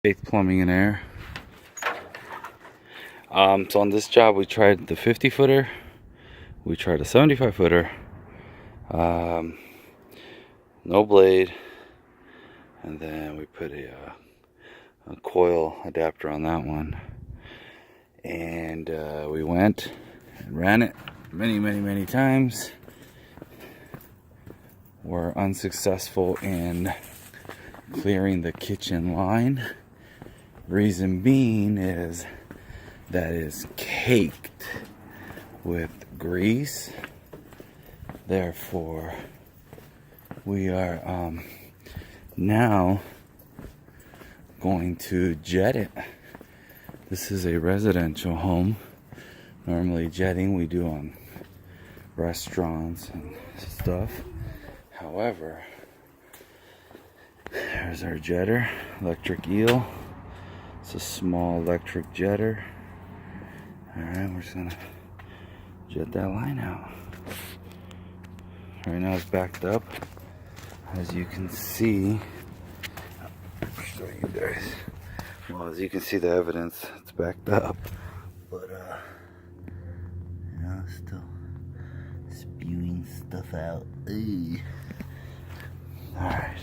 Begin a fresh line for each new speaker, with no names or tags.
Faith Plumbing and Air. So on this job we tried the 50 footer, we tried a 75 footer, no blade, and then we put a coil adapter on that one, and we went and ran it many times. We're unsuccessful in clearing the kitchen line. Reason being is that is caked with grease. Therefore, we are now going to jet it. This is a residential home. Normally jetting we do on restaurants and stuff. However, there's our jetter, electric eel. It's a small electric jetter. Alright, we're just gonna jet that line out. Right now it's backed up. As you can see, I'll show you guys. Well, as you can see the evidence, it's backed up. But you know, it's still spewing stuff out. Alright.